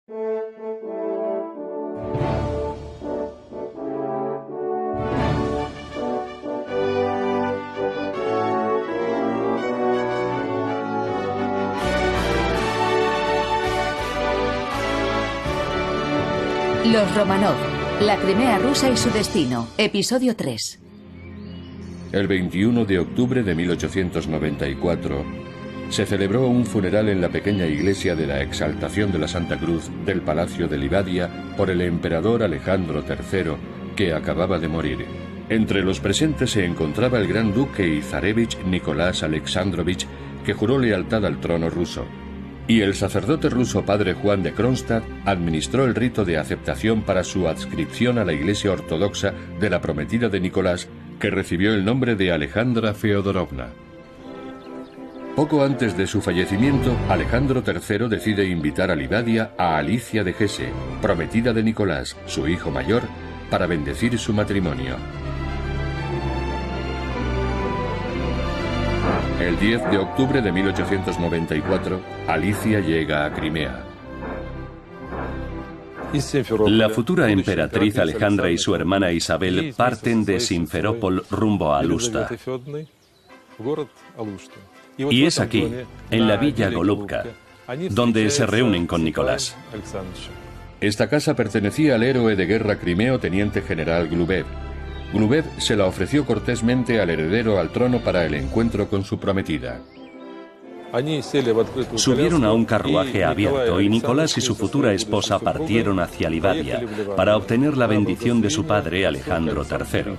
Los Romanov, la Crimea rusa y su destino, episodio 3. El 21 de octubre de 1894 se celebró un funeral en la pequeña iglesia de la Exaltación de la Santa Cruz del Palacio de Livadia por el emperador Alejandro III, que acababa de morir. Entre los presentes se encontraba el gran duque y zarevich Nicolás Alexandrovich, que juró lealtad al trono ruso. Y el sacerdote ruso padre Juan de Kronstadt administró el rito de aceptación para su adscripción a la Iglesia Ortodoxa de la prometida de Nicolás, que recibió el nombre de Alejandra Feodorovna. Poco antes de su fallecimiento, Alejandro III decide invitar a Livadia a Alicia de Hesse, prometida de Nicolás, su hijo mayor, para bendecir su matrimonio. El 10 de octubre de 1894, Alicia llega a Crimea. La futura emperatriz Alejandra y su hermana Isabel parten de Simferópol rumbo a Alusta. Y es aquí, en la villa Golubka, donde se reúnen con Nicolás. Esta casa pertenecía al héroe de guerra crimeo teniente general Glubev. Glubev se la ofreció cortésmente al heredero al trono para el encuentro con su prometida. Subieron a un carruaje abierto y Nicolás y su futura esposa partieron hacia Livadia para obtener la bendición de su padre Alejandro III.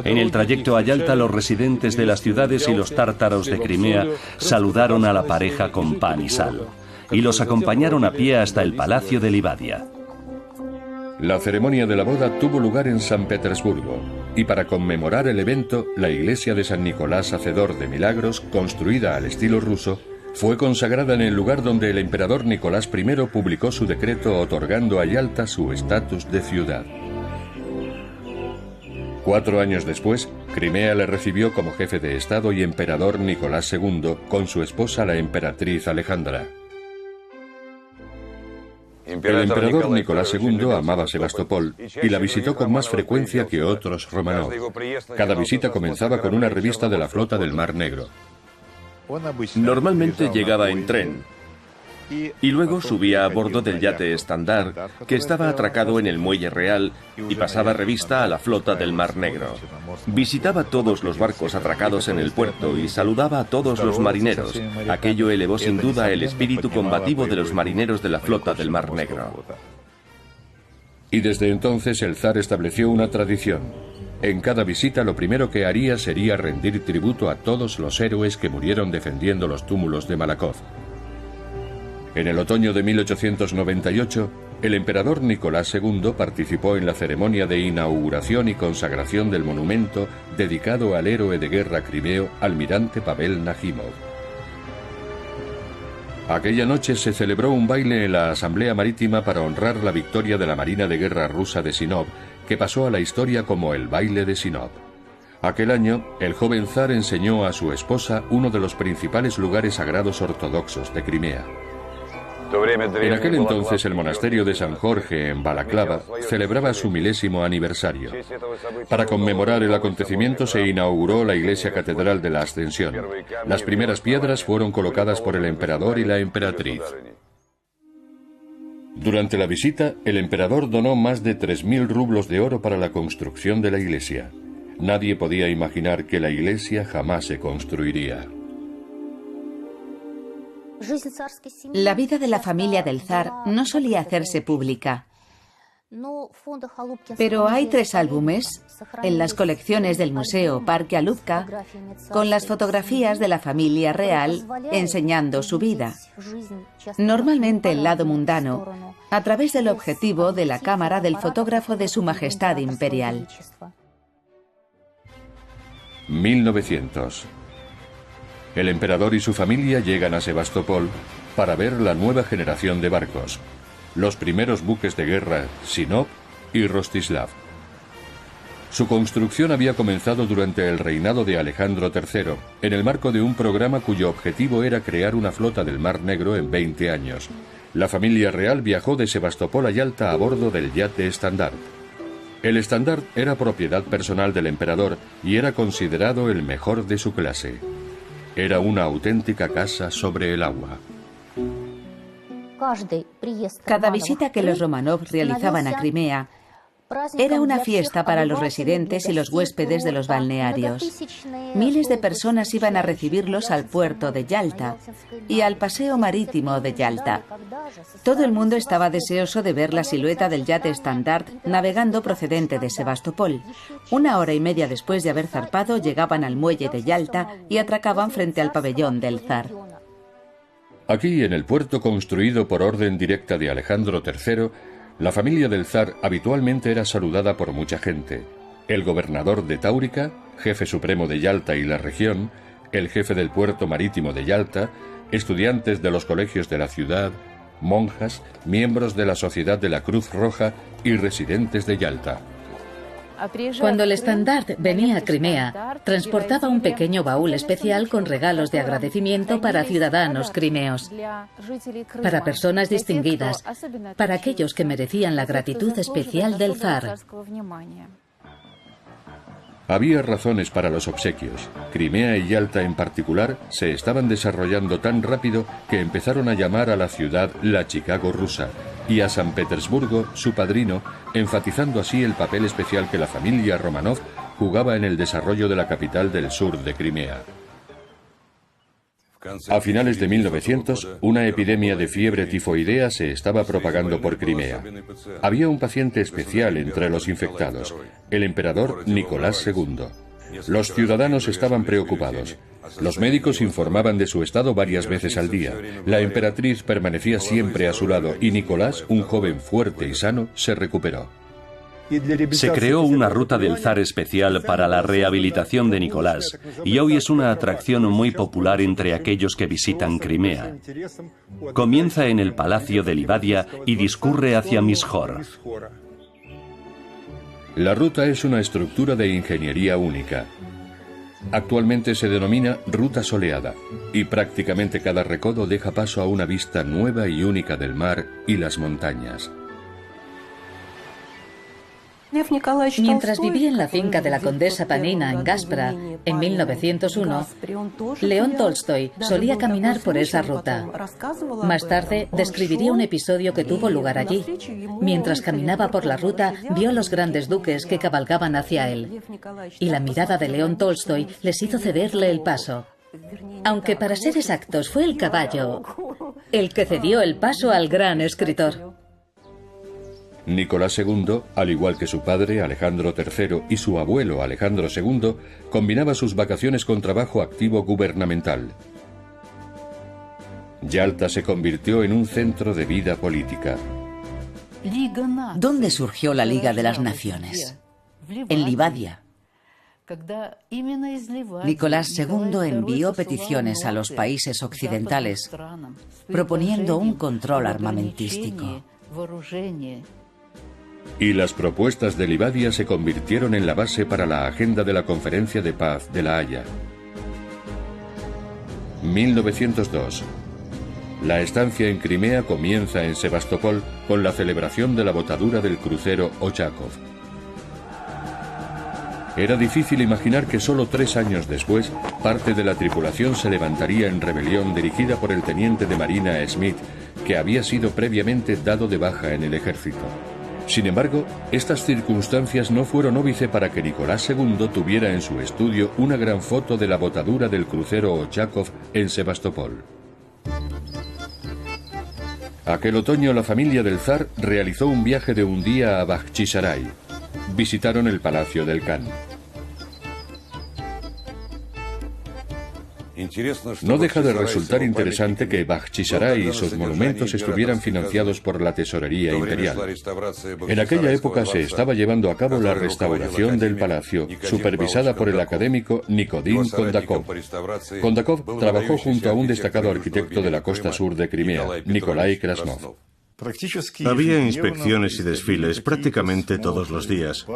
En el trayecto a Yalta, los residentes de las ciudades y los tártaros de Crimea saludaron a la pareja con pan y sal y los acompañaron a pie hasta el palacio de Livadia. La ceremonia de la boda tuvo lugar en San Petersburgo, y para conmemorar el evento, la iglesia de San Nicolás Hacedor de Milagros, construida al estilo ruso, fue consagrada en el lugar donde el emperador Nicolás I publicó su decreto otorgando a Yalta su estatus de ciudad. 4 años después, Crimea le recibió como jefe de Estado y emperador Nicolás II con su esposa la emperatriz Alejandra. El emperador Nicolás II amaba Sebastopol y la visitó con más frecuencia que otros Romanov. Cada visita comenzaba con una revista de la flota del Mar Negro. Normalmente llegaba en tren y luego subía a bordo del yate Standard, que estaba atracado en el Muelle Real, y pasaba revista a la flota del Mar Negro. Visitaba todos los barcos atracados en el puerto y saludaba a todos los marineros. Aquello elevó sin duda el espíritu combativo de los marineros de la flota del Mar Negro. Y desde entonces el zar estableció una tradición. En cada visita lo primero que haría sería rendir tributo a todos los héroes que murieron defendiendo los túmulos de Malakoff. En el otoño de 1898, el emperador Nicolás II participó en la ceremonia de inauguración y consagración del monumento dedicado al héroe de guerra crimeo, almirante Pavel Najimov. Aquella noche se celebró un baile en la Asamblea Marítima para honrar la victoria de la Marina de Guerra rusa de Sinop, que pasó a la historia como el baile de Sinop. Aquel año, el joven zar enseñó a su esposa uno de los principales lugares sagrados ortodoxos de Crimea. En aquel entonces el monasterio de San Jorge en Balaclava celebraba su 1000º aniversario. Para conmemorar el acontecimiento se inauguró la iglesia catedral de la Ascensión. Las primeras piedras fueron colocadas por el emperador y la emperatriz. Durante la visita, el emperador donó más de 3000 rublos de oro para la construcción de la iglesia. Nadie podía imaginar que la iglesia jamás se construiría. La vida de la familia del zar no solía hacerse pública. Pero hay 3 álbumes en las colecciones del Museo Parque Alupka con las fotografías de la familia real enseñando su vida. Normalmente el lado mundano, a través del objetivo de la cámara del fotógrafo de Su Majestad Imperial. 1900. El emperador y su familia llegan a Sebastopol para ver la nueva generación de barcos, los primeros buques de guerra Sinop y Rostislav. Su construcción había comenzado durante el reinado de Alejandro III, en el marco de un programa cuyo objetivo era crear una flota del Mar Negro en 20 años. La familia real viajó de Sebastopol a Yalta a bordo del yate Standard. El Standard era propiedad personal del emperador y era considerado el mejor de su clase. Era una auténtica casa sobre el agua. Cada visita que los Romanov realizaban a Crimea era una fiesta para los residentes y los huéspedes de los balnearios. Miles de personas iban a recibirlos al puerto de Yalta y al paseo marítimo de Yalta. Todo el mundo estaba deseoso de ver la silueta del yate Standard navegando procedente de Sebastopol. 1 hora y media después de haber zarpado, llegaban al muelle de Yalta y atracaban frente al pabellón del zar. Aquí, en el puerto construido por orden directa de Alejandro III, la familia del zar habitualmente era saludada por mucha gente. El gobernador de Táurica, jefe supremo de Yalta y la región, el jefe del puerto marítimo de Yalta, estudiantes de los colegios de la ciudad, monjas, miembros de la Sociedad de la Cruz Roja y residentes de Yalta. Cuando el Standard venía a Crimea, transportaba un pequeño baúl especial con regalos de agradecimiento para ciudadanos crimeos, para personas distinguidas, para aquellos que merecían la gratitud especial del zar. Había razones para los obsequios. Crimea y Yalta en particular se estaban desarrollando tan rápido que empezaron a llamar a la ciudad la Chicago rusa y a San Petersburgo su padrino, enfatizando así el papel especial que la familia Romanov jugaba en el desarrollo de la capital del sur de Crimea. A finales de 1900, una epidemia de fiebre tifoidea se estaba propagando por Crimea. Había un paciente especial entre los infectados, el emperador Nicolás II. Los ciudadanos estaban preocupados. Los médicos informaban de su estado varias veces al día. La emperatriz permanecía siempre a su lado y Nicolás, un joven fuerte y sano, se recuperó. Se creó una ruta del zar especial para la rehabilitación de Nicolás y hoy es una atracción muy popular entre aquellos que visitan Crimea. Comienza en el Palacio de Livadia y discurre hacia Mishor. La ruta es una estructura de ingeniería única. Actualmente se denomina ruta soleada y prácticamente cada recodo deja paso a una vista nueva y única del mar y las montañas. Mientras vivía en la finca de la condesa Panina en Gaspra, en 1901, León Tolstoy solía caminar por esa ruta. Más tarde describiría un episodio que tuvo lugar allí. Mientras caminaba por la ruta, vio a los grandes duques que cabalgaban hacia él. Y la mirada de León Tolstoy les hizo cederle el paso. Aunque para ser exactos, fue el caballo el que cedió el paso al gran escritor. Nicolás II, al igual que su padre Alejandro III y su abuelo Alejandro II, combinaba sus vacaciones con trabajo activo gubernamental. Yalta se convirtió en un centro de vida política. ¿Dónde surgió la Liga de las Naciones? En Livadia. Nicolás II envió peticiones a los países occidentales proponiendo un control armamentístico. Y las propuestas de Livadia se convirtieron en la base para la agenda de la Conferencia de Paz de La Haya. 1902. La estancia en Crimea comienza en Sebastopol con la celebración de la botadura del crucero Ochakov. Era difícil imaginar que solo 3 años después, parte de la tripulación se levantaría en rebelión dirigida por el teniente de marina Smith, que había sido previamente dado de baja en el ejército. Sin embargo, estas circunstancias no fueron óbice para que Nicolás II tuviera en su estudio una gran foto de la botadura del crucero Ochakov en Sebastopol. Aquel otoño la familia del zar realizó un viaje de un día a Bakhchisaray. Visitaron el Palacio del Khan. No deja de resultar interesante que Bakhchisaray y sus monumentos estuvieran financiados por la tesorería imperial. En aquella época se estaba llevando a cabo la restauración del palacio, supervisada por el académico Nikodim Kondakov. Kondakov trabajó junto a un destacado arquitecto de la costa sur de Crimea, Nikolai Krasnov. Había inspecciones y desfiles prácticamente todos los días.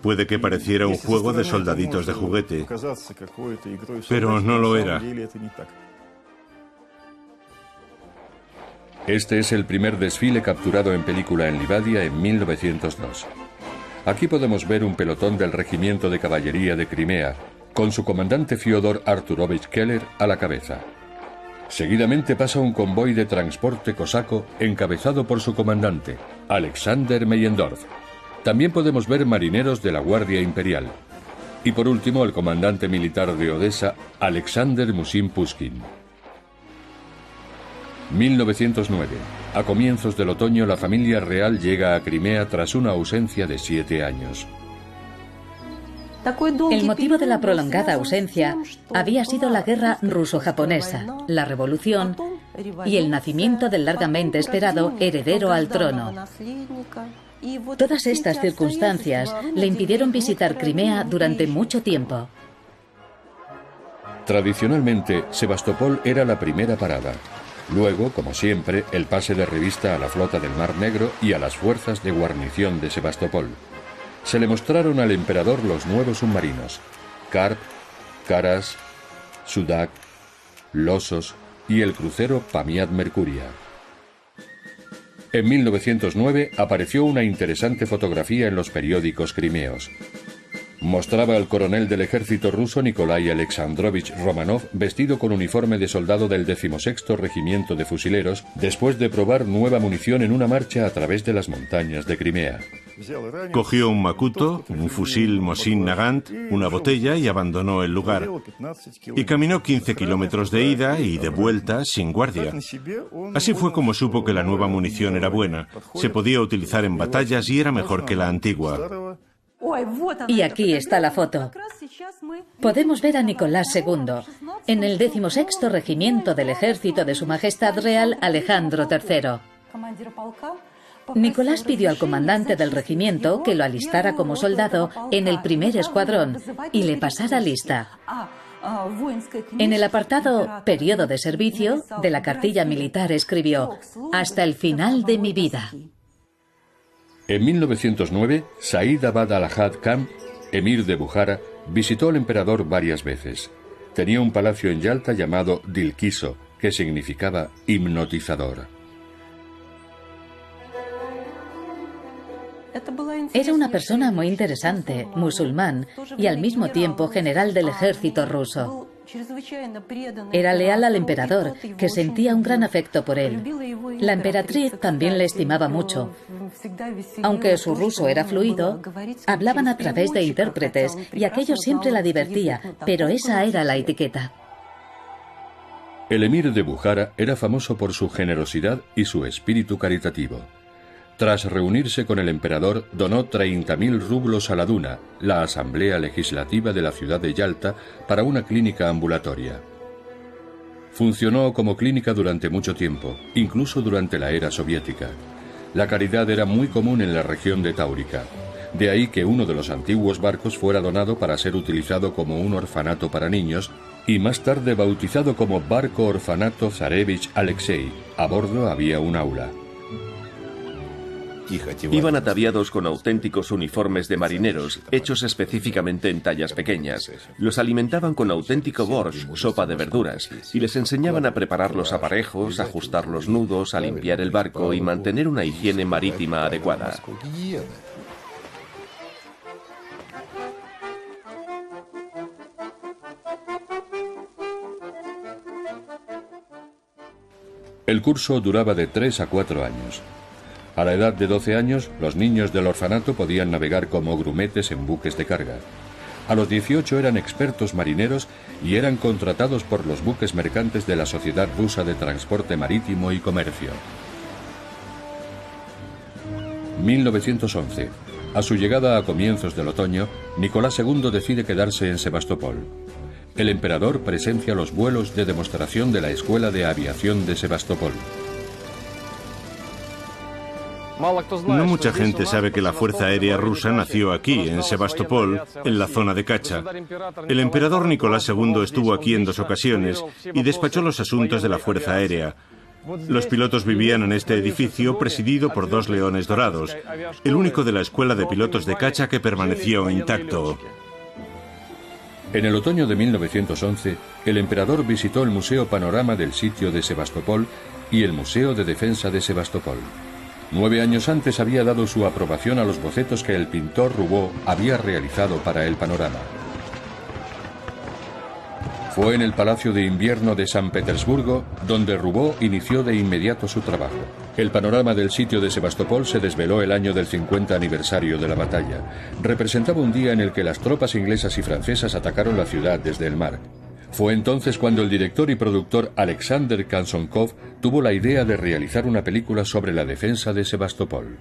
Puede que pareciera un juego de soldaditos de juguete, pero no lo era. Este es el primer desfile capturado en película en Livadia en 1902. Aquí podemos ver un pelotón del Regimiento de Caballería de Crimea, con su comandante Fyodor Arturovich Keller a la cabeza. Seguidamente pasa un convoy de transporte cosaco encabezado por su comandante, Alexander Meyendorf. También podemos ver marineros de la Guardia Imperial. Y por último, el comandante militar de Odessa, Alexander Musin Pushkin. 1909. A comienzos del otoño, la familia real llega a Crimea tras una ausencia de 7 años. El motivo de la prolongada ausencia había sido la guerra ruso-japonesa, la revolución y el nacimiento del largamente esperado heredero al trono. Todas estas circunstancias le impidieron visitar Crimea durante mucho tiempo. Tradicionalmente, Sebastopol era la primera parada. Luego, como siempre, el pase de revista a la flota del Mar Negro y a las fuerzas de guarnición de Sebastopol. Se le mostraron al emperador los nuevos submarinos, Karp, Karas, Sudak, Losos y el crucero Pamiat Mercuria. En 1909 apareció una interesante fotografía en los periódicos crimeos. Mostraba al coronel del ejército ruso Nikolai Alexandrovich Romanov vestido con uniforme de soldado del 16º Regimiento de Fusileros después de probar nueva munición en una marcha a través de las montañas de Crimea. Cogió un macuto, un fusil Mosin Nagant, una botella y abandonó el lugar. Y caminó 15 kilómetros de ida y de vuelta sin guardia. Así fue como supo que la nueva munición era buena, se podía utilizar en batallas y era mejor que la antigua. Y aquí está la foto. Podemos ver a Nicolás II en el 16º Regimiento del Ejército de Su Majestad Real Alejandro III. Nicolás pidió al comandante del regimiento que lo alistara como soldado en el primer escuadrón y le pasara lista. En el apartado Periodo de servicio de la cartilla militar escribió: hasta el final de mi vida. En 1909, Said Abad al-Had Khan, emir de Bujara, visitó al emperador varias veces. Tenía un palacio en Yalta llamado Dilquiso, que significaba hipnotizador. Era una persona muy interesante, musulmán y al mismo tiempo general del ejército ruso. Era leal al emperador, que sentía un gran afecto por él. La emperatriz también le estimaba mucho. Aunque su ruso era fluido, hablaban a través de intérpretes y aquello siempre la divertía, pero esa era la etiqueta. El emir de Bujara era famoso por su generosidad y su espíritu caritativo. Tras reunirse con el emperador, donó 30.000 rublos a la Duna, la asamblea legislativa de la ciudad de Yalta, para una clínica ambulatoria. Funcionó como clínica durante mucho tiempo, incluso durante la era soviética. La caridad era muy común en la región de Táurica. De ahí que uno de los antiguos barcos fuera donado para ser utilizado como un orfanato para niños y más tarde bautizado como Barco Orfanato Zarevich Alexei. A bordo había un aula. Iban ataviados con auténticos uniformes de marineros, hechos específicamente en tallas pequeñas. Los alimentaban con auténtico borscht, sopa de verduras, y les enseñaban a preparar los aparejos, ajustar los nudos, a limpiar el barco y mantener una higiene marítima adecuada. El curso duraba de 3 a 4 años. A la edad de 12 años, los niños del orfanato podían navegar como grumetes en buques de carga. A los 18 eran expertos marineros y eran contratados por los buques mercantes de la Sociedad Rusa de Transporte Marítimo y Comercio. 1911. A su llegada a comienzos del otoño, Nicolás II decide quedarse en Sebastopol. El emperador presencia los vuelos de demostración de la Escuela de Aviación de Sebastopol. No mucha gente sabe que la Fuerza Aérea Rusa nació aquí, en Sebastopol, en la zona de Kacha. El emperador Nicolás II estuvo aquí en 2 ocasiones y despachó los asuntos de la Fuerza Aérea. Los pilotos vivían en este edificio presidido por 2 leones dorados, el único de la Escuela de Pilotos de Kacha que permaneció intacto. En el otoño de 1911, el emperador visitó el Museo Panorama del sitio de Sebastopol y el Museo de Defensa de Sebastopol. 9 años antes había dado su aprobación a los bocetos que el pintor Roubaud había realizado para el panorama. Fue en el Palacio de Invierno de San Petersburgo donde Roubaud inició de inmediato su trabajo. El panorama del sitio de Sebastopol se desveló el año del 50 aniversario de la batalla. Representaba un día en el que las tropas inglesas y francesas atacaron la ciudad desde el mar. Fue entonces cuando el director y productor Alexander Kansonkov tuvo la idea de realizar una película sobre la defensa de Sebastopol.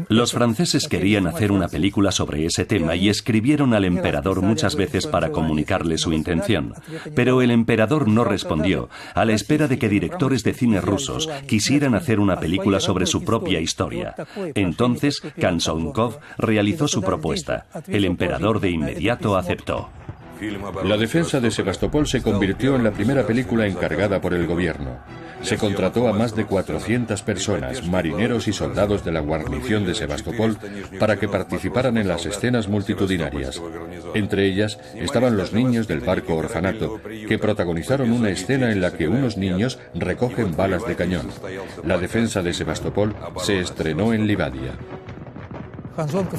Los franceses querían hacer una película sobre ese tema y escribieron al emperador muchas veces para comunicarle su intención. Pero el emperador no respondió, a la espera de que directores de cine rusos quisieran hacer una película sobre su propia historia. Entonces, Kansonkov realizó su propuesta. El emperador de inmediato aceptó. La defensa de Sebastopol se convirtió en la primera película encargada por el gobierno. Se contrató a más de 400 personas, marineros y soldados de la guarnición de Sebastopol, para que participaran en las escenas multitudinarias. Entre ellas estaban los niños del barco orfanato, que protagonizaron una escena en la que unos niños recogen balas de cañón. La defensa de Sebastopol se estrenó en Livadia.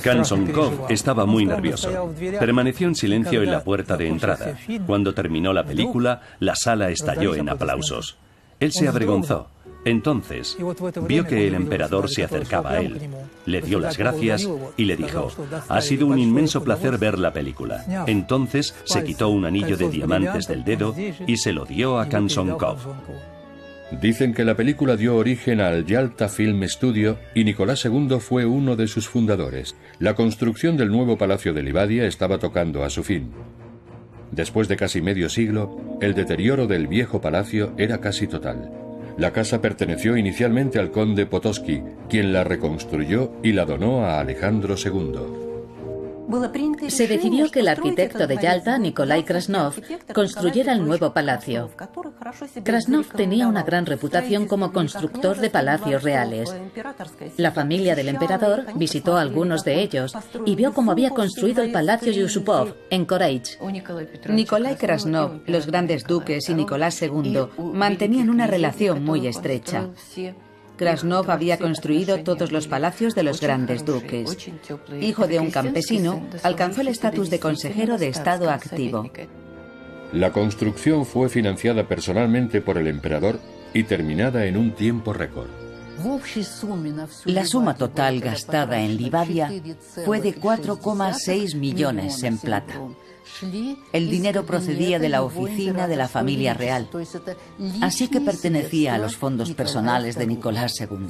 Kansonkov estaba muy nervioso. Permaneció en silencio en la puerta de entrada. Cuando terminó la película, la sala estalló en aplausos. Él se avergonzó. Entonces, vio que el emperador se acercaba a él. Le dio las gracias y le dijo: «Ha sido un inmenso placer ver la película». Entonces se quitó un anillo de diamantes del dedo y se lo dio a Kansonkov. Dicen que la película dio origen al Yalta Film Studio y Nicolás II fue uno de sus fundadores. La construcción del nuevo Palacio de Livadia estaba tocando a su fin. Después de casi medio siglo, el deterioro del viejo palacio era casi total. La casa perteneció inicialmente al conde Potocki, quien la reconstruyó y la donó a Alejandro II. Se decidió que el arquitecto de Yalta, Nikolai Krasnov, construyera el nuevo palacio. Krasnov tenía una gran reputación como constructor de palacios reales. La familia del emperador visitó algunos de ellos y vio cómo había construido el Palacio Yusupov en Koreich. Nikolai Krasnov, los grandes duques y Nicolás II mantenían una relación muy estrecha. Krasnov había construido todos los palacios de los grandes duques. Hijo de un campesino, alcanzó el estatus de consejero de Estado activo. La construcción fue financiada personalmente por el emperador y terminada en un tiempo récord. La suma total gastada en Livadia fue de 4,6 millones en plata. El dinero procedía de la oficina de la familia real, así que pertenecía a los fondos personales de Nicolás II.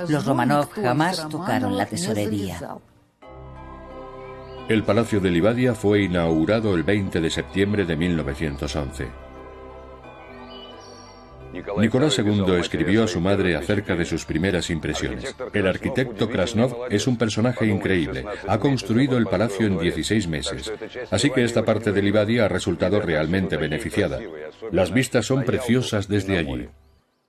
Los Romanov jamás tocaron la tesorería. El Palacio de Livadia fue inaugurado el 20 de septiembre de 1911. Nicolás II escribió a su madre acerca de sus primeras impresiones. El arquitecto Krasnov es un personaje increíble. Ha construido el palacio en 16 meses. Así que esta parte de Livadia ha resultado realmente beneficiada. Las vistas son preciosas desde allí.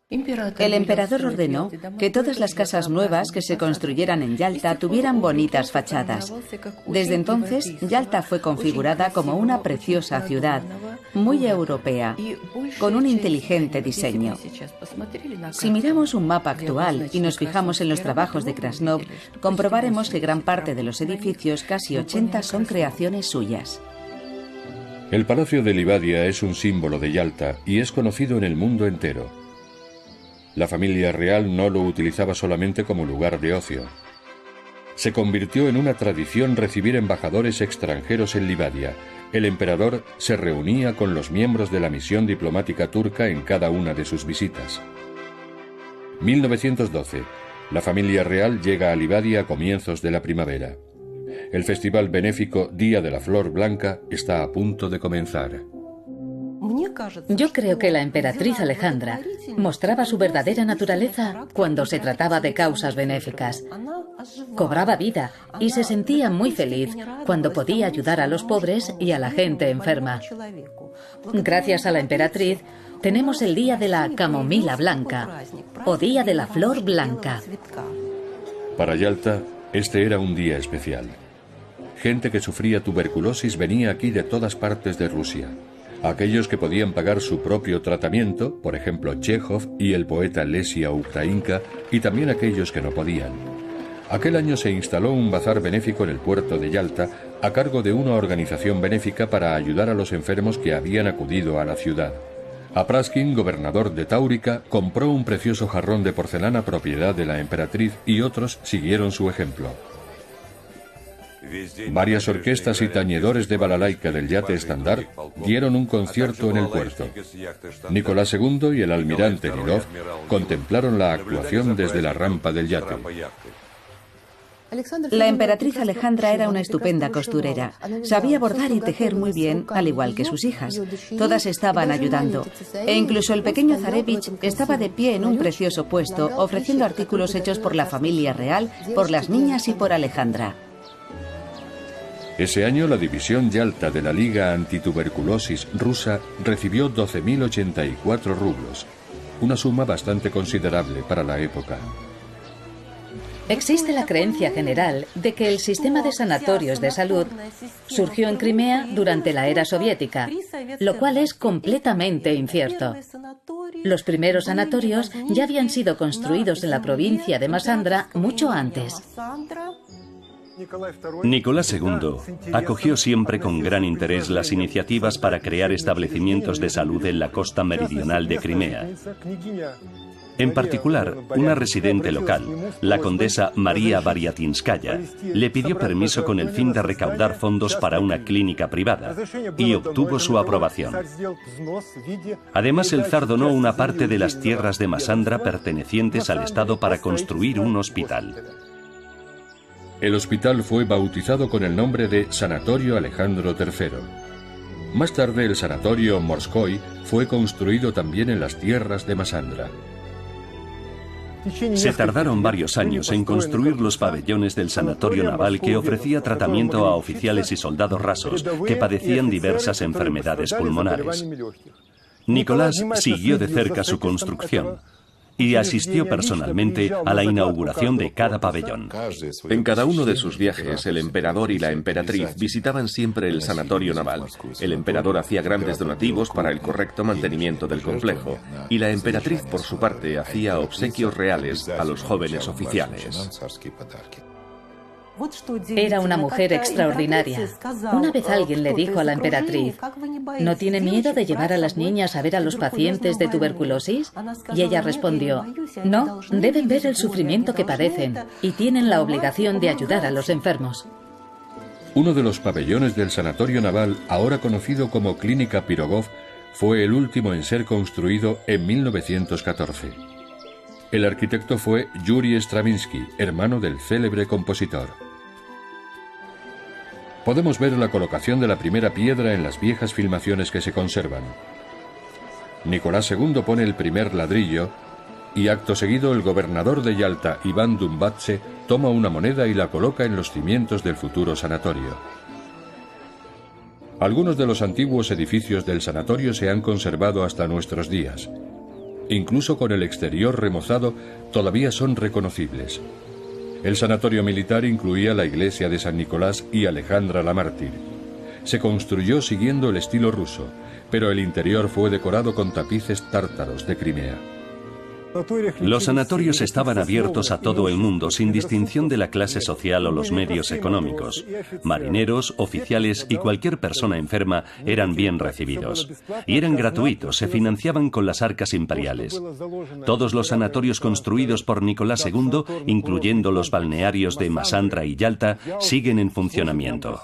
El emperador ordenó que todas las casas nuevas que se construyeran en Yalta tuvieran bonitas fachadas. Desde entonces, Yalta fue configurada como una preciosa ciudad, muy europea, con un inteligente diseño. Si miramos un mapa actual y nos fijamos en los trabajos de Krasnov, comprobaremos que gran parte de los edificios, casi 80, son creaciones suyas. El Palacio de Livadia es un símbolo de Yalta y es conocido en el mundo entero. La familia real no lo utilizaba solamente como lugar de ocio. Se convirtió en una tradición recibir embajadores extranjeros en Livadia. El emperador se reunía con los miembros de la misión diplomática turca en cada una de sus visitas. 1912. La familia real llega a Livadia a comienzos de la primavera. El festival benéfico Día de la Flor Blanca está a punto de comenzar. Yo creo que la emperatriz Alejandra mostraba su verdadera naturaleza cuando se trataba de causas benéficas. Cobraba vida y se sentía muy feliz cuando podía ayudar a los pobres y a la gente enferma. Gracias a la emperatriz, tenemos el Día de la Camomila Blanca o Día de la Flor Blanca. Para Yalta, este era un día especial. Gente que sufría tuberculosis venía aquí de todas partes de Rusia. Aquellos que podían pagar su propio tratamiento, por ejemplo Chekhov y el poeta Lesia Ukrainka, y también aquellos que no podían. Aquel año se instaló un bazar benéfico en el puerto de Yalta a cargo de una organización benéfica para ayudar a los enfermos que habían acudido a la ciudad. Apraskin, gobernador de Táurica, compró un precioso jarrón de porcelana propiedad de la emperatriz y otros siguieron su ejemplo. Varias orquestas y tañedores de balalaika del yate Standard dieron un concierto en el puerto. Nicolás II y el almirante Nilov contemplaron la actuación desde la rampa del yate. La emperatriz Alejandra era una estupenda costurera. Sabía bordar y tejer muy bien, al igual que sus hijas. Todas estaban ayudando. E incluso el pequeño zarevich estaba de pie en un precioso puesto, ofreciendo artículos hechos por la familia real, por las niñas y por Alejandra. Ese año la división Yalta de la Liga Antituberculosis rusa recibió 12.084 rublos, una suma bastante considerable para la época. Existe la creencia general de que el sistema de sanatorios de salud surgió en Crimea durante la era soviética, lo cual es completamente incierto. Los primeros sanatorios ya habían sido construidos en la provincia de Masandra mucho antes. Nicolás II acogió siempre con gran interés las iniciativas para crear establecimientos de salud en la costa meridional de Crimea. En particular, una residente local, la condesa María Variatinskaya, le pidió permiso con el fin de recaudar fondos para una clínica privada y obtuvo su aprobación. Además, el zar donó una parte de las tierras de Masandra pertenecientes al Estado para construir un hospital. El hospital fue bautizado con el nombre de Sanatorio Alejandro III. Más tarde, el Sanatorio Morskoy fue construido también en las tierras de Masandra. Se tardaron varios años en construir los pabellones del sanatorio naval que ofrecía tratamiento a oficiales y soldados rasos que padecían diversas enfermedades pulmonares. Nicolás siguió de cerca su construcción y asistió personalmente a la inauguración de cada pabellón. En cada uno de sus viajes, el emperador y la emperatriz visitaban siempre el sanatorio naval. El emperador hacía grandes donativos para el correcto mantenimiento del complejo, y la emperatriz, por su parte, hacía obsequios reales a los jóvenes oficiales. Era una mujer extraordinaria. Una vez alguien le dijo a la emperatriz: ¿no tiene miedo de llevar a las niñas a ver a los pacientes de tuberculosis? Y ella respondió: no, deben ver el sufrimiento que padecen y tienen la obligación de ayudar a los enfermos. Uno de los pabellones del sanatorio naval, ahora conocido como Clínica Pirogov, fue el último en ser construido en 1914. El arquitecto fue Yuri Stravinsky, hermano del célebre compositor. Podemos ver la colocación de la primera piedra en las viejas filmaciones que se conservan. Nicolás II pone el primer ladrillo y acto seguido el gobernador de Yalta, Iván Dumbatse, toma una moneda y la coloca en los cimientos del futuro sanatorio. Algunos de los antiguos edificios del sanatorio se han conservado hasta nuestros días. Incluso con el exterior remozado, todavía son reconocibles. El sanatorio militar incluía la iglesia de San Nicolás y Alejandra la Mártir. Se construyó siguiendo el estilo ruso, pero el interior fue decorado con tapices tártaros de Crimea. Los sanatorios estaban abiertos a todo el mundo, sin distinción de la clase social o los medios económicos. Marineros, oficiales y cualquier persona enferma eran bien recibidos. Y eran gratuitos, se financiaban con las arcas imperiales. Todos los sanatorios construidos por Nicolás II, incluyendo los balnearios de Masandra y Yalta, siguen en funcionamiento.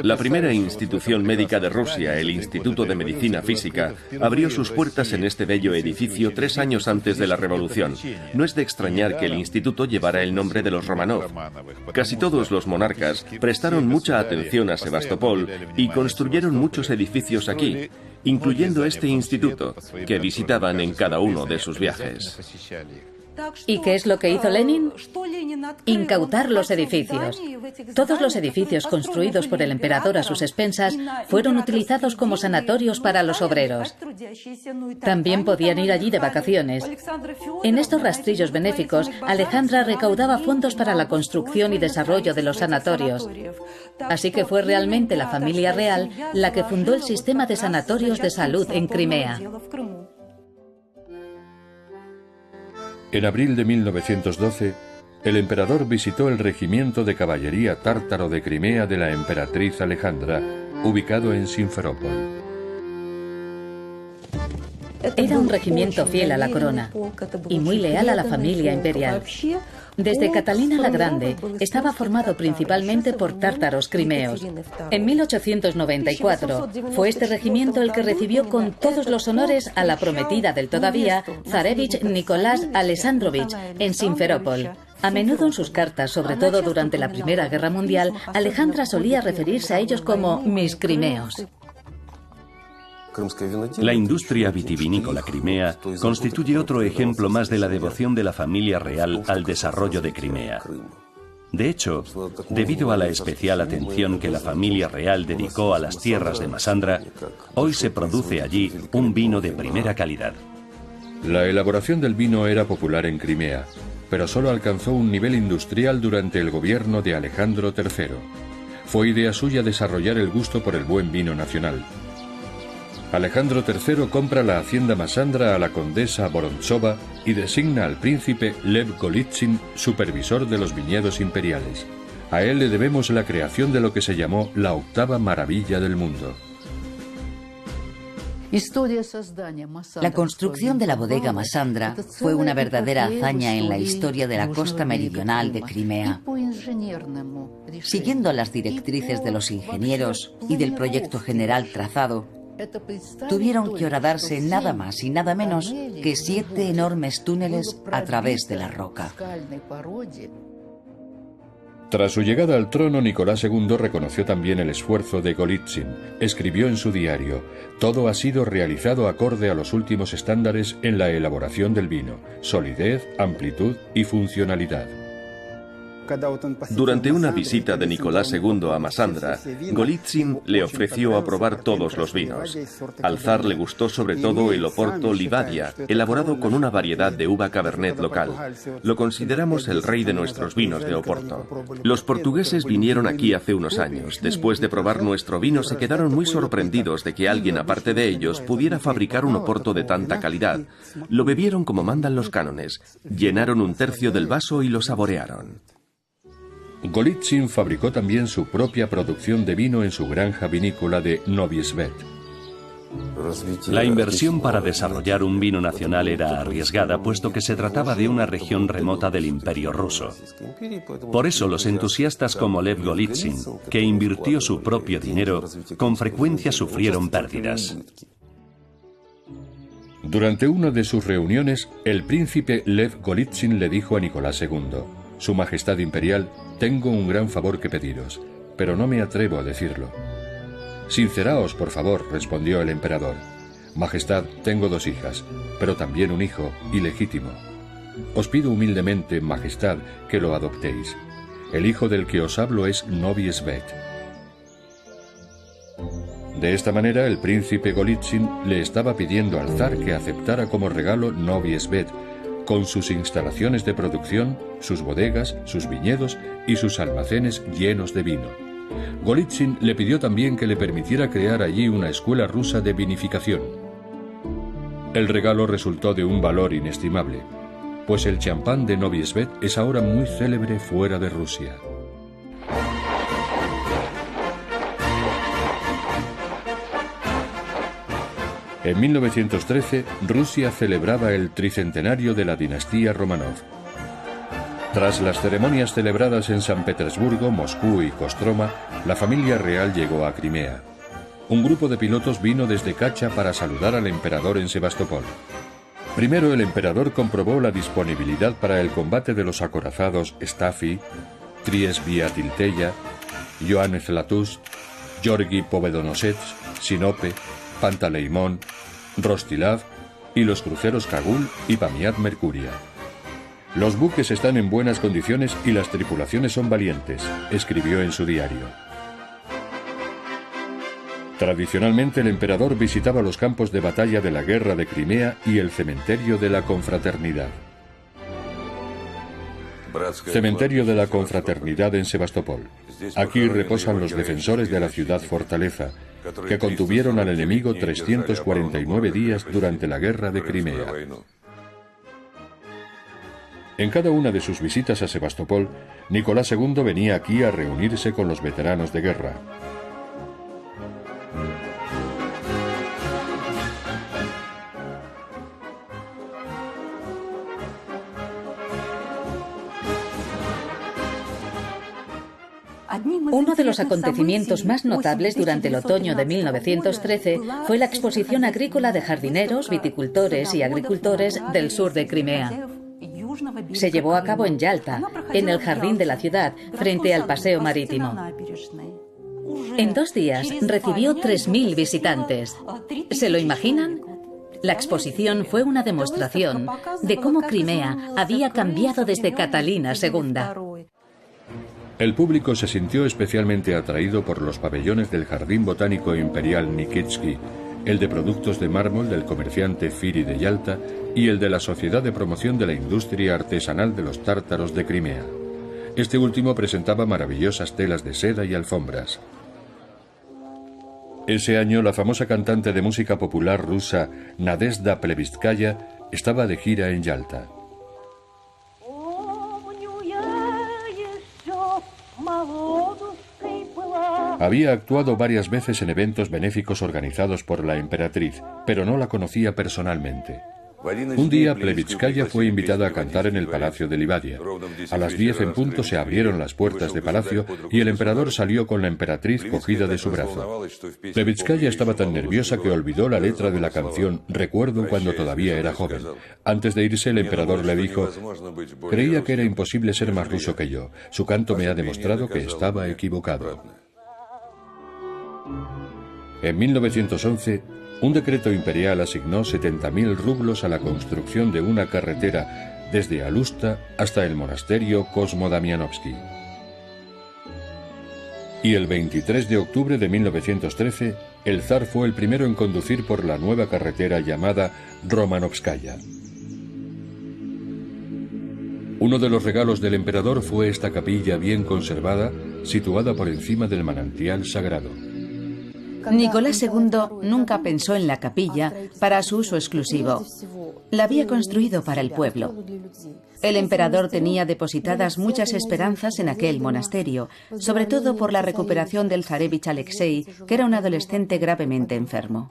La primera institución médica de Rusia, el Instituto de Medicina Física, abrió sus puertas en este bello edificio 3 años antes de la Revolución. No es de extrañar que el instituto llevara el nombre de los Romanov. Casi todos los monarcas prestaron mucha atención a Sebastopol y construyeron muchos edificios aquí, incluyendo este instituto, que visitaban en cada uno de sus viajes. ¿Y qué es lo que hizo Lenin? Incautar los edificios. Todos los edificios construidos por el emperador a sus expensas fueron utilizados como sanatorios para los obreros. También podían ir allí de vacaciones. En estos rastrillos benéficos, Alejandra recaudaba fondos para la construcción y desarrollo de los sanatorios. Así que fue realmente la familia real la que fundó el sistema de sanatorios de salud en Crimea. En abril de 1912, el emperador visitó el regimiento de caballería tártaro de Crimea de la emperatriz Alejandra, ubicado en Simferópol. Era un regimiento fiel a la corona y muy leal a la familia imperial. Desde Catalina la Grande estaba formado principalmente por tártaros crimeos. En 1894 fue este regimiento el que recibió con todos los honores a la prometida del todavía Zarevich Nicolás Alexandrovich en Simferópol. A menudo en sus cartas, sobre todo durante la Primera Guerra Mundial, Alejandra solía referirse a ellos como mis crimeos. La industria vitivinícola crimea constituye otro ejemplo más de la devoción de la familia real al desarrollo de Crimea. De hecho, debido a la especial atención que la familia real dedicó a las tierras de Masandra, hoy se produce allí un vino de primera calidad. La elaboración del vino era popular en Crimea, pero solo alcanzó un nivel industrial durante el gobierno de Alejandro III. Fue idea suya desarrollar el gusto por el buen vino nacional. Alejandro III compra la hacienda Masandra a la condesa Vorontsova y designa al príncipe Lev Golitsyn supervisor de los viñedos imperiales. A él le debemos la creación de lo que se llamó la octava maravilla del mundo. La construcción de la bodega Masandra fue una verdadera hazaña en la historia de la costa meridional de Crimea. Siguiendo las directrices de los ingenieros y del proyecto general trazado, tuvieron que horadarse nada más y nada menos que 7 enormes túneles a través de la roca. Tras su llegada al trono, Nicolás II reconoció también el esfuerzo de Golitsyn. Escribió en su diario: «Todo ha sido realizado acorde a los últimos estándares en la elaboración del vino: solidez, amplitud y funcionalidad». Durante una visita de Nicolás II a Masandra, Golitsyn le ofreció a probar todos los vinos. Al zar le gustó sobre todo el Oporto Livadia, elaborado con una variedad de uva cabernet local. Lo consideramos el rey de nuestros vinos de Oporto. Los portugueses vinieron aquí hace unos años. Después de probar nuestro vino, se quedaron muy sorprendidos de que alguien aparte de ellos pudiera fabricar un Oporto de tanta calidad. Lo bebieron como mandan los cánones, llenaron un tercio del vaso y lo saborearon. Golitsyn fabricó también su propia producción de vino en su granja vinícola de Novi Svet. La inversión para desarrollar un vino nacional era arriesgada, puesto que se trataba de una región remota del Imperio ruso. Por eso los entusiastas como Lev Golitsyn, que invirtió su propio dinero, con frecuencia sufrieron pérdidas. Durante una de sus reuniones, el príncipe Lev Golitsyn le dijo a Nicolás II: «Su Majestad Imperial, tengo un gran favor que pediros, pero no me atrevo a decirlo». «Sinceraos, por favor», respondió el emperador. «Majestad, tengo 2 hijas, pero también un hijo ilegítimo. Os pido humildemente, Majestad, que lo adoptéis. El hijo del que os hablo es Novi Svet». De esta manera, el príncipe Golitsyn le estaba pidiendo al zar que aceptara como regalo Novi Svet, con sus instalaciones de producción, sus bodegas, sus viñedos y sus almacenes llenos de vino. Golitsyn le pidió también que le permitiera crear allí una escuela rusa de vinificación. El regalo resultó de un valor inestimable, pues el champán de Novi Svet es ahora muy célebre fuera de Rusia. En 1913, Rusia celebraba el tricentenario de la dinastía Romanov. Tras las ceremonias celebradas en San Petersburgo, Moscú y Kostroma, la familia real llegó a Crimea. Un grupo de pilotos vino desde Kacha para saludar al emperador en Sebastopol. Primero el emperador comprobó la disponibilidad para el combate de los acorazados Staffy, Triesvia Tilteya, Ioanne Zlatus, Georgi Povedonosets, Sinope, Pantaleimón, Rostislav y los cruceros Kagul y Pamiat Mercuria. Los buques están en buenas condiciones y las tripulaciones son valientes, escribió en su diario. Tradicionalmente el emperador visitaba los campos de batalla de la Guerra de Crimea y el cementerio de la Confraternidad. Cementerio de la Confraternidad en Sebastopol. Aquí reposan los defensores de la ciudad fortaleza, que contuvieron al enemigo 349 días durante la Guerra de Crimea. En cada una de sus visitas a Sebastopol, Nicolás II venía aquí a reunirse con los veteranos de guerra. Uno de los acontecimientos más notables durante el otoño de 1913 fue la exposición agrícola de jardineros, viticultores y agricultores del sur de Crimea. Se llevó a cabo en Yalta, en el jardín de la ciudad, frente al paseo marítimo. En 2 días recibió 3.000 visitantes. ¿Se lo imaginan? La exposición fue una demostración de cómo Crimea había cambiado desde Catalina II. El público se sintió especialmente atraído por los pabellones del Jardín Botánico Imperial Nikitsky, el de productos de mármol del comerciante Firi de Yalta y el de la Sociedad de Promoción de la Industria Artesanal de los Tártaros de Crimea. Este último presentaba maravillosas telas de seda y alfombras. Ese año, la famosa cantante de música popular rusa Nadezhda Plebistkaya estaba de gira en Yalta. Había actuado varias veces en eventos benéficos organizados por la emperatriz, pero no la conocía personalmente. Un día, Plebistkaya fue invitada a cantar en el Palacio de Livadia. A las 10 en punto se abrieron las puertas de palacio y el emperador salió con la emperatriz cogida de su brazo. Plebistkaya estaba tan nerviosa que olvidó la letra de la canción Recuerdo cuando todavía era joven. Antes de irse, el emperador le dijo: «Creía que era imposible ser más ruso que yo. Su canto me ha demostrado que estaba equivocado». En 1911, un decreto imperial asignó 70.000 rublos a la construcción de una carretera desde Alusta hasta el monasterio Kosmo-Damianovsky. Y el 23 de octubre de 1913, el zar fue el primero en conducir por la nueva carretera llamada Romanovskaya. Uno de los regalos del emperador fue esta capilla bien conservada, situada por encima del manantial sagrado. Nicolás II nunca pensó en la capilla para su uso exclusivo. La había construido para el pueblo. El emperador tenía depositadas muchas esperanzas en aquel monasterio, sobre todo por la recuperación del zarevich Alexei, que era un adolescente gravemente enfermo.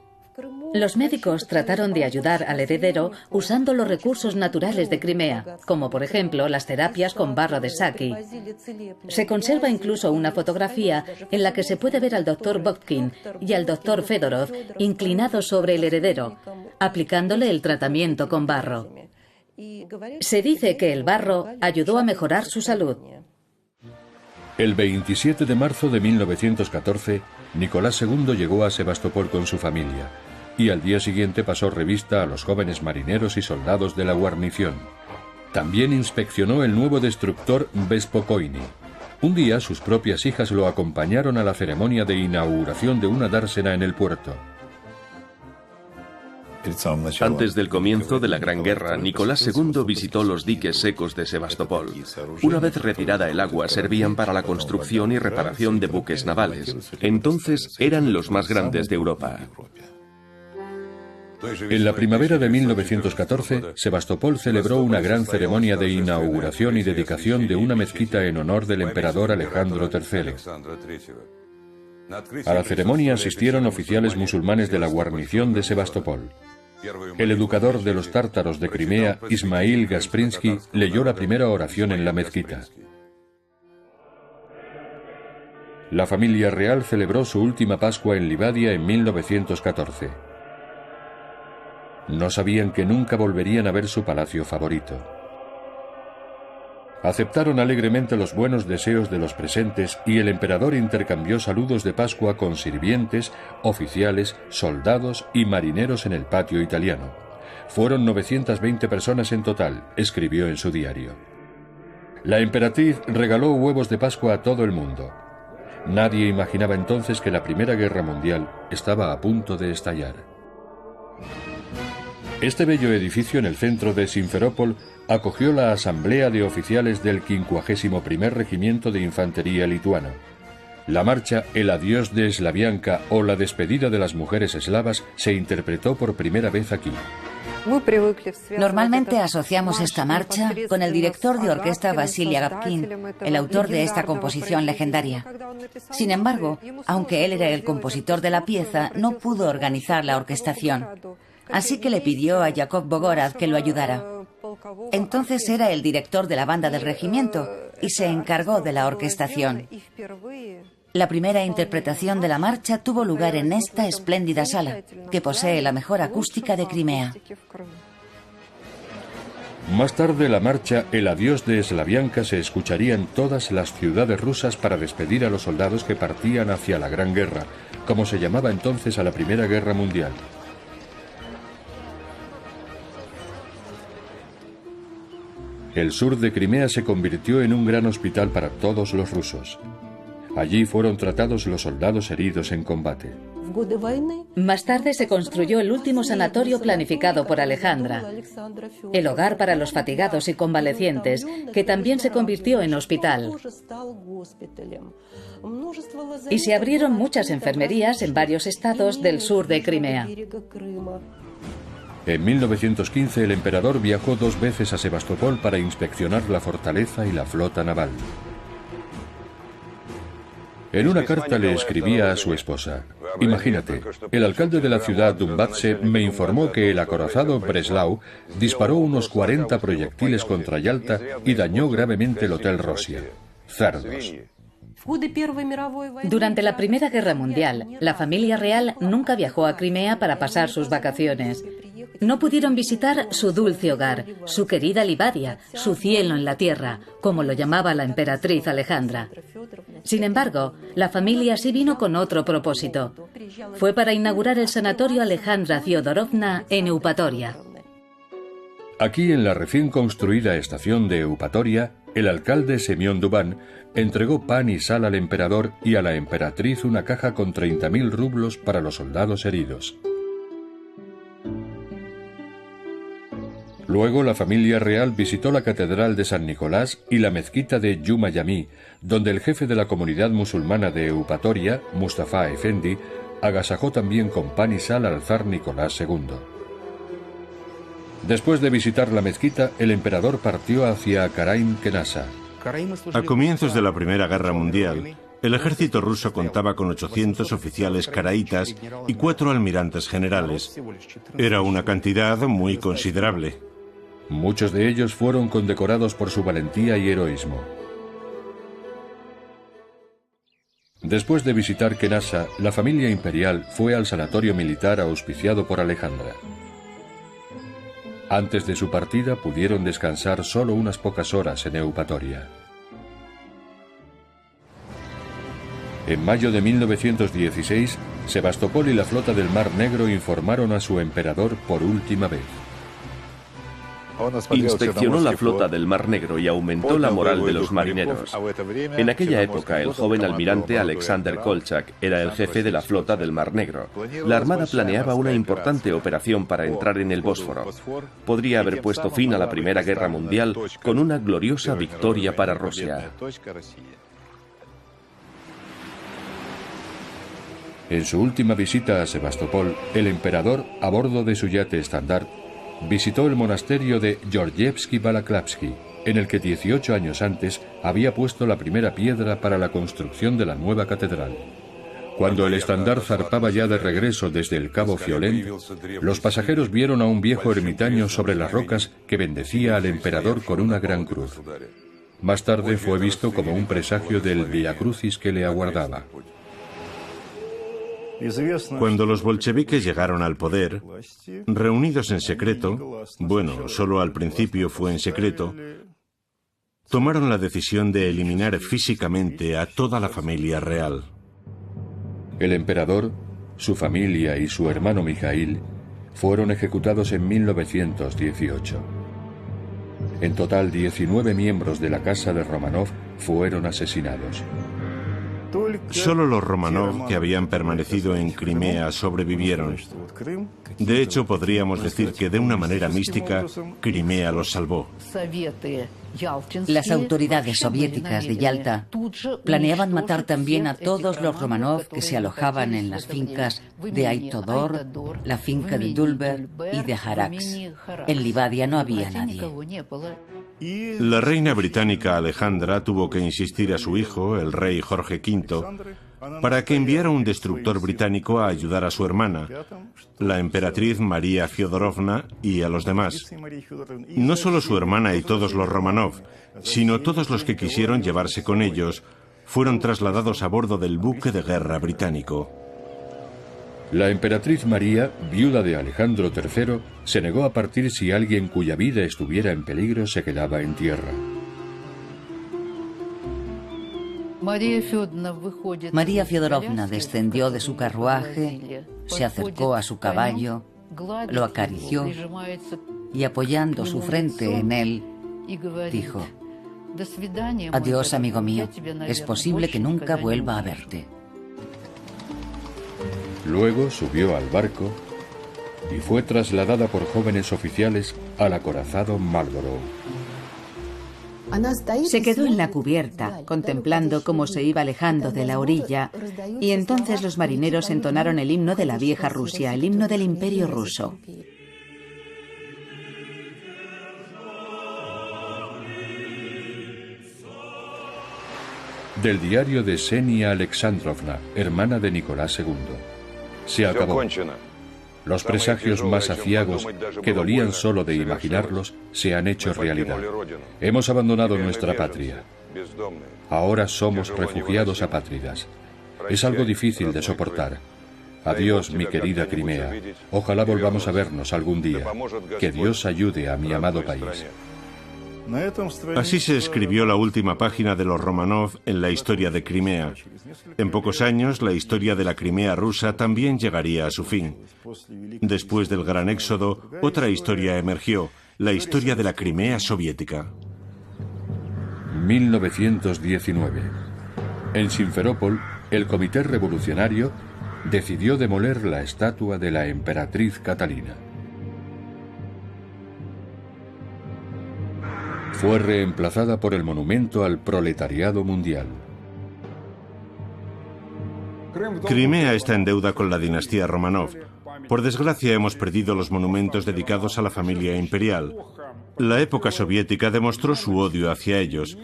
Los médicos trataron de ayudar al heredero usando los recursos naturales de Crimea, como por ejemplo las terapias con barro de Saki. Se conserva incluso una fotografía en la que se puede ver al doctor Botkin y al doctor Fedorov inclinados sobre el heredero, aplicándole el tratamiento con barro. Se dice que el barro ayudó a mejorar su salud. El 27 de marzo de 1914, Nicolás II llegó a Sebastopol con su familia, y al día siguiente pasó revista a los jóvenes marineros y soldados de la guarnición. También inspeccionó el nuevo destructor Bespokojny. Un día sus propias hijas lo acompañaron a la ceremonia de inauguración de una dársena en el puerto. Antes del comienzo de la Gran Guerra, Nicolás II visitó los diques secos de Sebastopol. Una vez retirada el agua, servían para la construcción y reparación de buques navales. Entonces eran los más grandes de Europa. En la primavera de 1914, Sebastopol celebró una gran ceremonia de inauguración y dedicación de una mezquita en honor del emperador Alejandro III. A la ceremonia asistieron oficiales musulmanes de la guarnición de Sebastopol. El educador de los tártaros de Crimea, Ismail Gasprinsky, leyó la primera oración en la mezquita. La familia real celebró su última Pascua en Livadia en 1914. No sabían que nunca volverían a ver su palacio favorito. Aceptaron alegremente los buenos deseos de los presentes y el emperador intercambió saludos de Pascua con sirvientes, oficiales, soldados y marineros en el patio italiano. Fueron 920 personas en total, escribió en su diario. La emperatriz regaló huevos de Pascua a todo el mundo. Nadie imaginaba entonces que la Primera Guerra Mundial estaba a punto de estallar. Este bello edificio en el centro de Simferópol acogió la asamblea de oficiales del 51º Regimiento de Infantería lituano. La marcha El adiós de Slavianka o la despedida de las mujeres eslavas se interpretó por primera vez aquí. Normalmente asociamos esta marcha con el director de orquesta Vasily Agapkin, el autor de esta composición legendaria. Sin embargo, aunque él era el compositor de la pieza, no pudo organizar la orquestación. Así que le pidió a Jakub Bogorad que lo ayudara. Entonces era el director de la banda del regimiento y se encargó de la orquestación. La primera interpretación de la marcha tuvo lugar en esta espléndida sala, que posee la mejor acústica de Crimea. Más tarde la marcha El adiós de Slavianka se escucharía en todas las ciudades rusas para despedir a los soldados que partían hacia la Gran Guerra, como se llamaba entonces a la Primera Guerra Mundial. El sur de Crimea se convirtió en un gran hospital para todos los rusos. Allí fueron tratados los soldados heridos en combate. Más tarde se construyó el último sanatorio planificado por Alejandra, el hogar para los fatigados y convalecientes, que también se convirtió en hospital. Y se abrieron muchas enfermerías en varios estados del sur de Crimea. En 1915 el emperador viajó 2 veces a Sebastopol para inspeccionar la fortaleza y la flota naval. En una carta le escribía a su esposa: imagínate, el alcalde de la ciudad Dumbatse me informó que el acorazado Breslau disparó unos 40 proyectiles contra Yalta y dañó gravemente el Hotel Rosia. Cerdos. Durante la Primera Guerra Mundial, la familia real nunca viajó a Crimea para pasar sus vacaciones. No pudieron visitar su dulce hogar, su querida Livadia, su cielo en la tierra, como lo llamaba la emperatriz Alejandra. Sin embargo, la familia sí vino con otro propósito. Fue para inaugurar el sanatorio Alejandra Fyodorovna en Eupatoria. Aquí, en la recién construida estación de Eupatoria, el alcalde Semión Dubán entregó pan y sal al emperador y a la emperatriz una caja con 30.000 rublos para los soldados heridos. Luego la familia real visitó la catedral de San Nicolás y la mezquita de Yumayamí, donde el jefe de la comunidad musulmana de Eupatoria, Mustafa Efendi, agasajó también con pan y sal al zar Nicolás II. Después de visitar la mezquita, el emperador partió hacia Karaim Kenasa. A comienzos de la Primera Guerra Mundial, el ejército ruso contaba con 800 oficiales caraítas y 4 almirantes generales. Era una cantidad muy considerable. Muchos de ellos fueron condecorados por su valentía y heroísmo. Después de visitar Kenasa, la familia imperial fue al sanatorio militar auspiciado por Alejandra. Antes de su partida pudieron descansar solo unas pocas horas en Eupatoria. En mayo de 1916, Sebastopol y la flota del Mar Negro informaron a su emperador por última vez. Inspeccionó la flota del Mar Negro y aumentó la moral de los marineros. En aquella época, el joven almirante Alexander Kolchak era el jefe de la flota del Mar Negro. La Armada planeaba una importante operación para entrar en el Bósforo. Podría haber puesto fin a la Primera Guerra Mundial con una gloriosa victoria para Rusia. En su última visita a Sebastopol, el emperador, a bordo de su yate Standard, visitó el monasterio de Georgievsky Balaklavsky, en el que 18 años antes había puesto la primera piedra para la construcción de la nueva catedral. Cuando el Standard zarpaba ya de regreso desde el Cabo Fiolent, los pasajeros vieron a un viejo ermitaño sobre las rocas que bendecía al emperador con una gran cruz. Más tarde fue visto como un presagio del Via Crucis que le aguardaba. Cuando los bolcheviques llegaron al poder, reunidos en secreto, bueno, solo al principio fue en secreto, tomaron la decisión de eliminar físicamente a toda la familia real. El emperador, su familia y su hermano Mijaíl fueron ejecutados en 1918. En total, 19 miembros de la casa de Románov fueron asesinados. Solo los Románov que habían permanecido en Crimea sobrevivieron. De hecho, podríamos decir que de una manera mística, Crimea los salvó. Las autoridades soviéticas de Yalta planeaban matar también a todos los Románov que se alojaban en las fincas de Aitodor, la finca de Dulber y de Harax. En Livadia no había nadie. La reina británica Alejandra tuvo que insistir a su hijo, el rey Jorge V, para que enviara un destructor británico a ayudar a su hermana, la emperatriz María Fiodorovna, y a los demás. No solo su hermana y todos los Románov, sino todos los que quisieron llevarse con ellos, fueron trasladados a bordo del buque de guerra británico. La emperatriz María, viuda de Alejandro III, se negó a partir si alguien cuya vida estuviera en peligro se quedaba en tierra. María Fiodorovna descendió de su carruaje, se acercó a su caballo, lo acarició y, apoyando su frente en él, dijo: «Adiós, amigo mío, es posible que nunca vuelva a verte». Luego subió al barco y fue trasladada por jóvenes oficiales al acorazado Marlborough. Se quedó en la cubierta, contemplando cómo se iba alejando de la orilla, y entonces los marineros entonaron el himno de la vieja Rusia, el himno del Imperio ruso. Del diario de Xenia Alexandrovna, hermana de Nicolás II. Se acabó. Los presagios más aciagos, que dolían solo de imaginarlos, se han hecho realidad. Hemos abandonado nuestra patria. Ahora somos refugiados apátridas. Es algo difícil de soportar. Adiós, mi querida Crimea. Ojalá volvamos a vernos algún día. Que Dios ayude a mi amado país. Así se escribió la última página de los Románov en la historia de Crimea. En pocos años, la historia de la Crimea rusa también llegaría a su fin. Después del gran éxodo, otra historia emergió, la historia de la Crimea soviética. 1919. En Simferópol, el Comité Revolucionario decidió demoler la estatua de la emperatriz Catalina. Fue reemplazada por el monumento al proletariado mundial. Crimea está en deuda con la dinastía Románov. Por desgracia, hemos perdido los monumentos dedicados a la familia imperial. La época soviética demostró su odio hacia ellos.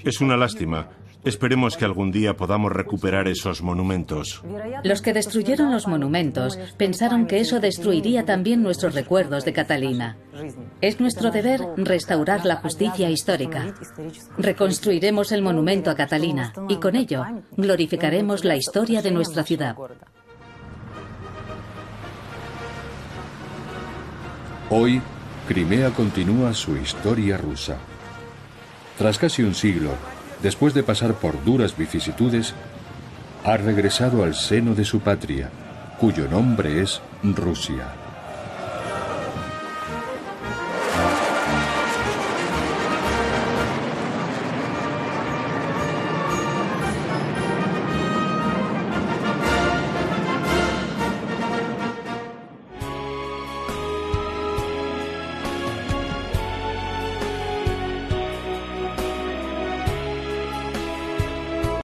Es una lástima. Esperemos que algún día podamos recuperar esos monumentos. Los que destruyeron los monumentos pensaron que eso destruiría también nuestros recuerdos de Catalina. Es nuestro deber restaurar la justicia histórica. Reconstruiremos el monumento a Catalina y con ello glorificaremos la historia de nuestra ciudad. Hoy, Crimea continúa su historia rusa. Tras casi un siglo, después de pasar por duras vicisitudes, ha regresado al seno de su patria, cuyo nombre es Rusia.